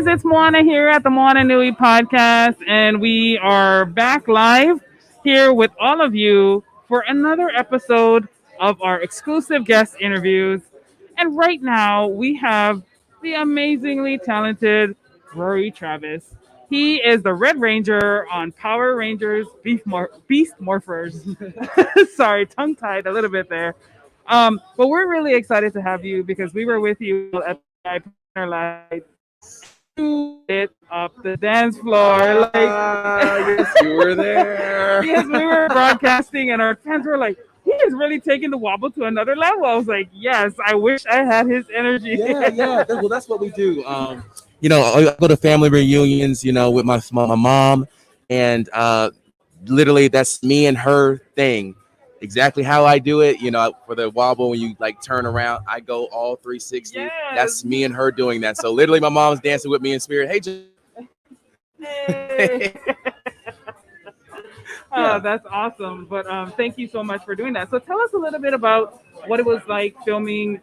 it's Moana here at the Moana Nui Podcast, and we are back live here with all of you for another episode of our exclusive guest interviews. And right now, we have the amazingly talented Rorrie Travis. He is the Red Ranger on Power Rangers Beast Morphers. Sorry, tongue tied a little bit there. But we're really excited to have you because we were with you at the last night. It up the dance floor. Yes, you were there. Yes, we were broadcasting, and our fans were like, "He is really taking the wobble to another level." I was like, "Yes, I wish I had his energy." Yeah. Well, that's what we do. I go to family reunions, with my mom, and literally that's me and her thing. Exactly how I do it, for the wobble when you turn around, I go all 360. Yes. That's me and her doing that. So literally, my mom's dancing with me in spirit. Hey. Oh, that's awesome. But thank you so much for doing that. So tell us a little bit about what it was like filming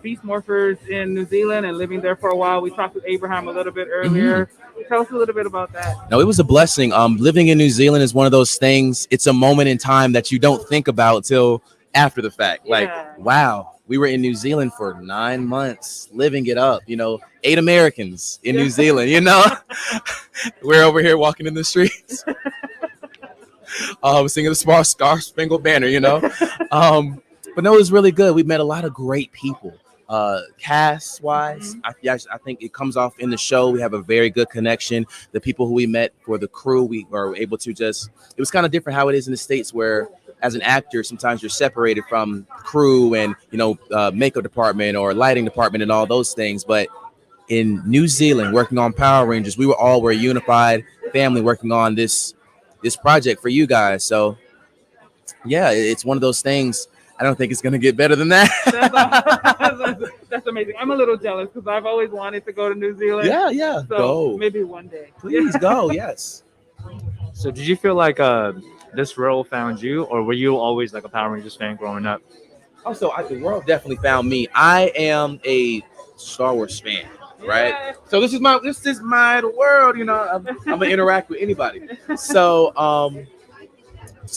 Beast Morphers in New Zealand and living there for a while. We talked with Abraham a little bit earlier. Tell us a little bit about that. No, it was a blessing. Living in New Zealand is one of those things. It's a moment in time that you don't think about till after the fact. Yeah. Wow, we were in New Zealand for 9 months, living it up. 8 Americans in New Zealand. We're over here walking in the streets. Singing the Star Spangled Banner. But no, it was really good. We met a lot of great people. Cast wise, I think it comes off in the show. We have a very good connection. The people who we met for the crew, we were able to it was kind of different how it is in the States, where as an actor, sometimes you're separated from crew and, makeup department or lighting department and all those things. But in New Zealand, working on Power Rangers, we were a unified family working on this project for you guys. So yeah, it's one of those things. I don't think it's going to get better than that. That's amazing. I'm a little jealous because I've always wanted to go to New Zealand. Yeah. So go. Maybe one day. Please go. Yes. So did you feel like this role found you, or were you always like a Power Rangers fan growing up? Oh, so the world definitely found me. I am a Star Wars fan, right? Yeah. So this is my world. I'm gonna interact with anybody. So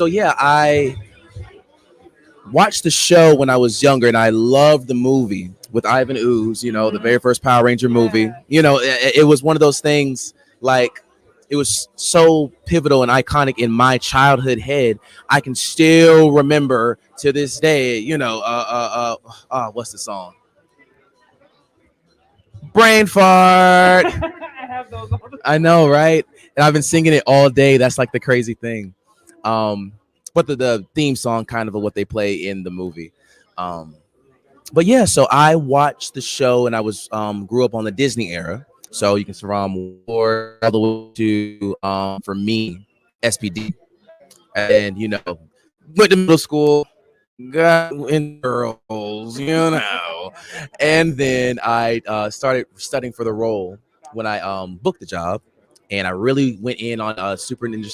yeah, I watched the show when I was younger, and I loved the movie with Ivan Ooze, the very first Power Ranger movie. It was one of those things, it was so pivotal and iconic in my childhood head. I can still remember to this day, what's the song? Brain fart. I have those all the time. I know, right? And I've been singing it all day. That's the crazy thing. But the theme song kind of what they play in the movie. But yeah, so I watched the show and I grew up on the Disney era. So you can surround war all the way to for me, SPD. And went to middle school, got in girls, And then I started studying for the role when I booked the job. And I really went in on Super Ninja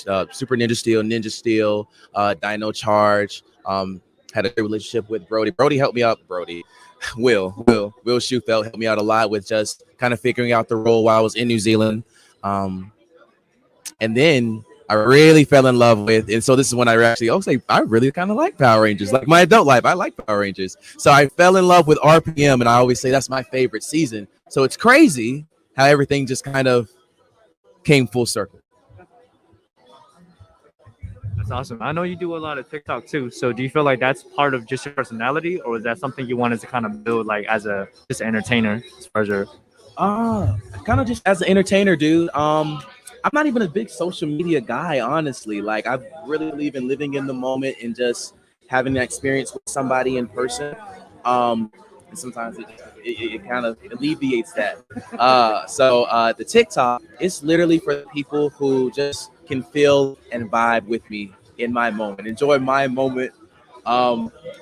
Steel, Ninja Steel, Dino Charge. Had a good relationship with Brody. Brody helped me out. Will Schufelt helped me out a lot with just kind of figuring out the role while I was in New Zealand. And then I really fell in love with, and so this is when I really kind of like Power Rangers. Like my adult life, I like Power Rangers. So I fell in love with RPM, and I always say that's my favorite season. So it's crazy how everything just kind of came full circle. That's awesome. I know you do a lot of TikTok too. So do you feel like that's part of just your personality, or is that something you wanted to kind of build as just an entertainer as far as your kind of just as an entertainer, dude. I'm not even a big social media guy, honestly. I really believe in living in the moment and just having that experience with somebody in person. And sometimes it kind of alleviates that. So the TikTok, it's literally for the people who just can feel and vibe with me in my moment, enjoy my moment.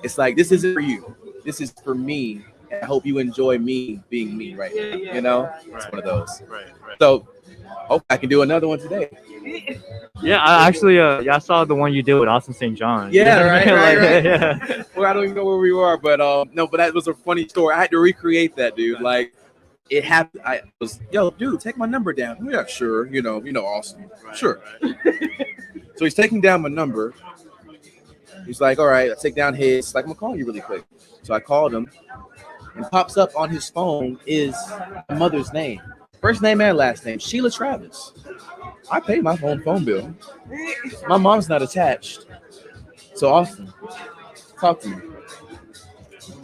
It's this isn't for you. This is for me. And I hope you enjoy me being me right now. It's one of those. Right. So hope I can do another one today. Yeah, I actually I saw the one you did with Austin St. John. Yeah, right. Yeah. Well, I don't even know where we were, but no, but that was a funny story. I had to recreate that, dude. it happened. I was, yo, dude, take my number down. Oh, yeah, sure. Austin. Sure. So he's taking down my number. He's like, all right, I'll take down his. Like, I'm gonna call you really quick. So I called him, and pops up on his phone is my mother's name, first name and last name, Sheila Travis. I pay my phone bill. My mom's not attached. So Austin, talk to me.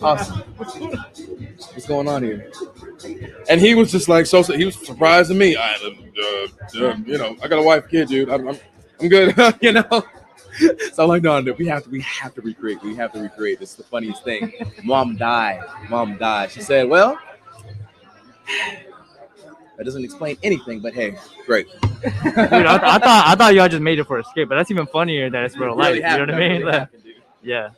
Austin, what's going on here? And he was just like, he was surprising me. I got a wife, kid, dude. I'm good, So I'm like, no, we have to recreate. We have to recreate. This is the funniest thing. Mom died. She said, well, that doesn't explain anything, but hey, great. Dude, I thought y'all just made it for a skit, but that's even funnier that it's real life. Really you know what I mean? Really yeah.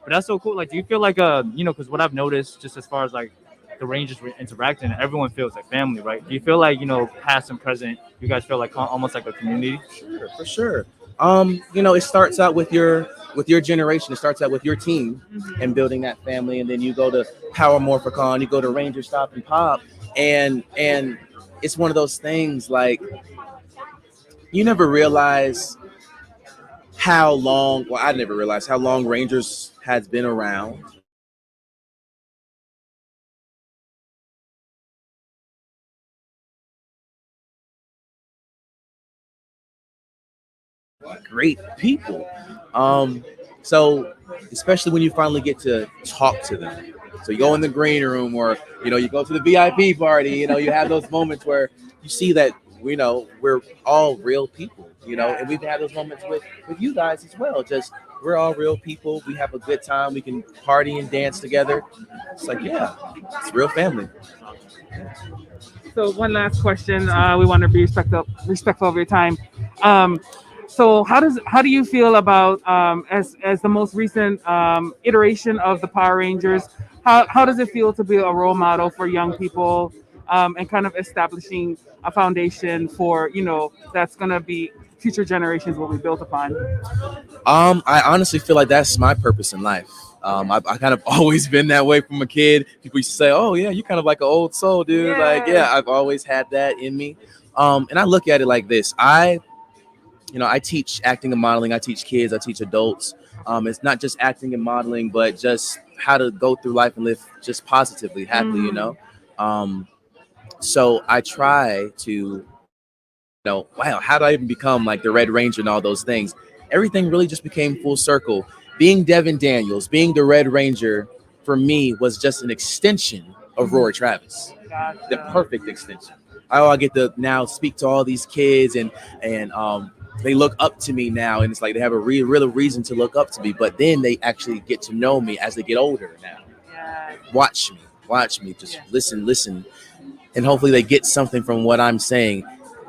But that's so cool. Like, do you feel like because what I've noticed just as far as like the Rangers interacting, everyone feels like family, right? Do you feel like past and present, you guys feel like almost like a community? Sure, for sure. It starts out with your generation. It starts out with your team and building that family, and then you go to Power Morphicon, you go to RangerStop and Pop, and it's one of those things like you never realize how long. Well, I never realized how long Rangers has been around. Great people. So especially when you finally get to talk to them. So you go in the green room, or you go to the VIP party. You have those moments where you see that we're all real people. And we've had those moments with you guys as well. Just we're all real people. We have a good time. We can party and dance together. It's like, yeah, it's real family. So one last question. We want to be respectful of your time. So how do you feel about as the most recent iteration of the Power Rangers? How does it feel to be a role model for young people and kind of establishing a foundation for that's gonna be future generations will be built upon? I honestly feel like that's my purpose in life. I kind of always been that way from a kid. People used to say, "Oh yeah, you're kind of like an old soul, dude." Yeah. Like, yeah, I've always had that in me. And I look at it like this. I teach acting and modeling. I teach kids. I teach adults. It's not just acting and modeling, but just how to go through life and live just positively, happily. So I try to, wow, how did I even become like the Red Ranger and all those things? Everything really just became full circle. Being Devon Daniels, being the Red Ranger, for me was just an extension of Rorrie Travis. Gotcha. The perfect extension. I get to now speak to all these kids and they look up to me now, and it's like they have a real reason to look up to me. But then they actually get to know me as they get older now. Yeah. Watch me, just listen, and hopefully they get something from what I'm saying.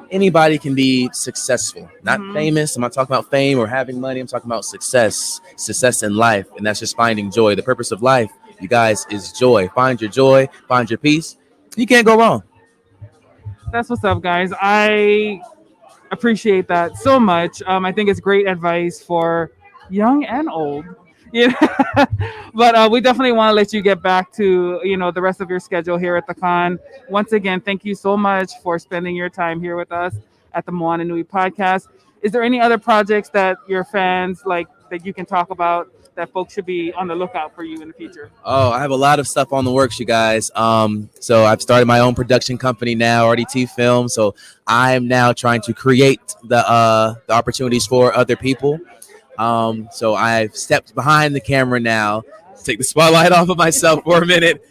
Anybody can be successful, not famous. I'm not talking about fame or having money. I'm talking about success in life, and that's just finding joy. The purpose of life, you guys, is joy. Find your joy, find your peace. You can't go wrong. That's what's up, guys. I appreciate that so much. I think it's great advice for young and old. But we definitely want to let you get back to the rest of your schedule here at the con. Once again, thank you so much for spending your time here with us at the Moana Nui Podcast. Is there any other projects that your fans like that you can talk about that folks should be on the lookout for you in the future? Oh, I have a lot of stuff on the works, you guys. So I've started my own production company now, RDT-Films. So I'm now trying to create the opportunities for other people. So I've stepped behind the camera now to take the spotlight off of myself for a minute.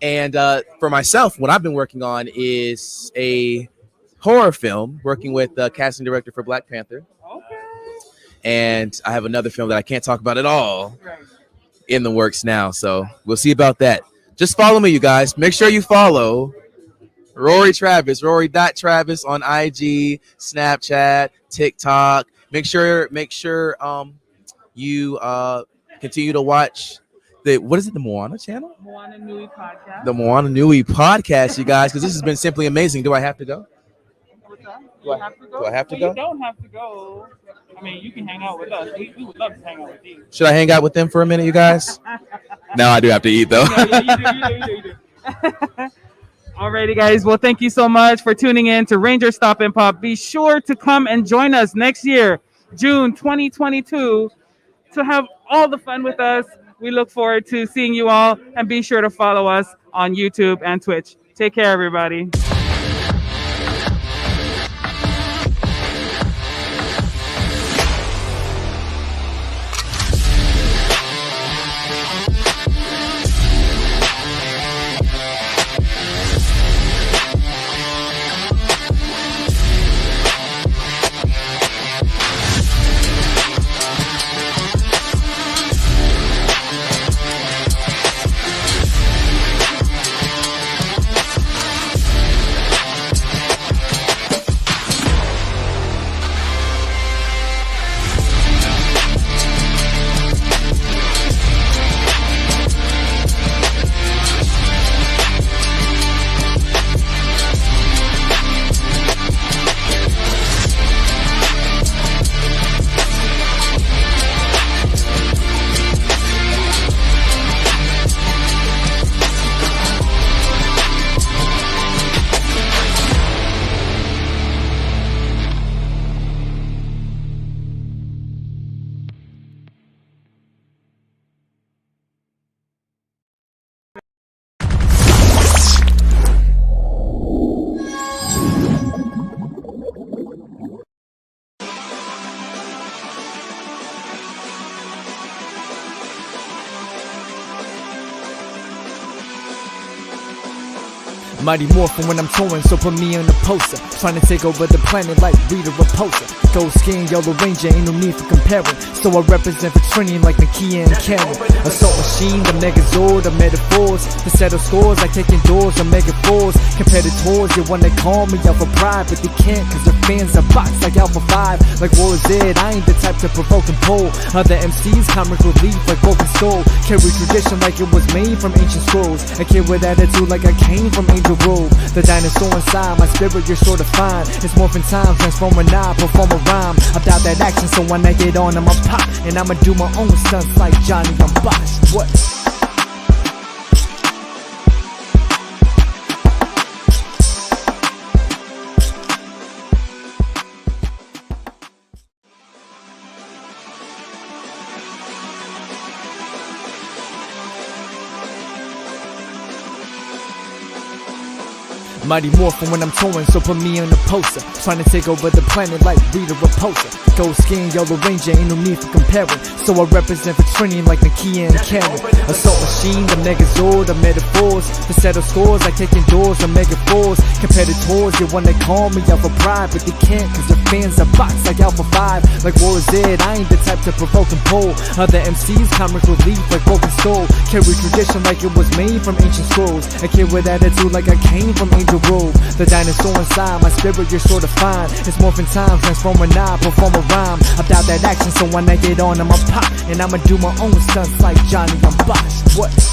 And for myself, what I've been working on is a horror film, working with the casting director for Black Panther. Okay. And I have another film that I can't talk about at all in the works now. So we'll see about that. Just follow me, you guys. Make sure you follow Rorrie Travis, Rorrie.Travis on IG, Snapchat, TikTok. Make sure you continue to watch the Moana channel? Moana Nui Podcast. The Moana Nui Podcast, you guys, because this has been simply amazing. Do I have to go? What's that? Do I have to go? You don't have to go. I mean, you can hang out with us. We would love to hang out with you. Should I hang out with them for a minute, you guys? No, I do have to eat, though. Yeah, you do. Alrighty, guys. Well, thank you so much for tuning in to RangerStop and Pop. Be sure to come and join us next year, June 2022, to have all the fun with us. We look forward to seeing you all, and be sure to follow us on YouTube and Twitch. Take care, everybody. Mighty Morphin when I'm touring, so put me on the poster. Trying to take over the planet like Rita Repulsor. Gold skin, yellow ranger, ain't no need for comparing. So I represent for Trini like Nohea and Karen. Assault machine, the Megazord, the metaphors. To settle scores like taking doors or mega fours. Competitors, you wanna call me Alpha Pride, but they can't cause their fans are boxed like Alpha 5. Like War Z, I ain't the type to provoke and pull. Other MCs, comic relief like Broken Skull. Carry tradition like it was made from ancient scrolls. A kid with attitude like I came from Angel Grove. The dinosaur inside, my spirit you're sure to find. It's morphin' time, transform a knob, perform a rhyme. About that action, so when I get on, I'ma pop. And I'ma do my own stunts like Johnny, I'm boss. What? Mighty Morphin when I'm touring, so put me on the poster. Trying to take over the planet like Rita Repulsor. Gold skin, yellow ranger, ain't no need for comparing. So I represent for Trini like Nohea and Karen. Assault machine, the Megazord, the metaphors. To settle scores like taking doors or mega fours. Competitors, you wanna call me Alpha Pride, but they can't cause their fans are boxed like Alpha 5. Like War Z, I ain't the type to provoke and pull. Other MCs, comic relief like Broken Skull. Carry tradition like it was made from ancient scrolls. A kid with attitude like I came from Angel Grove. The dinosaur inside, my spirit you're sure to find. It's morphin' time, transform a knob, perform a rhyme. About that action, so when I get on, I'ma pop. And I'ma do my own stunts like Johnny, I'm boss. What?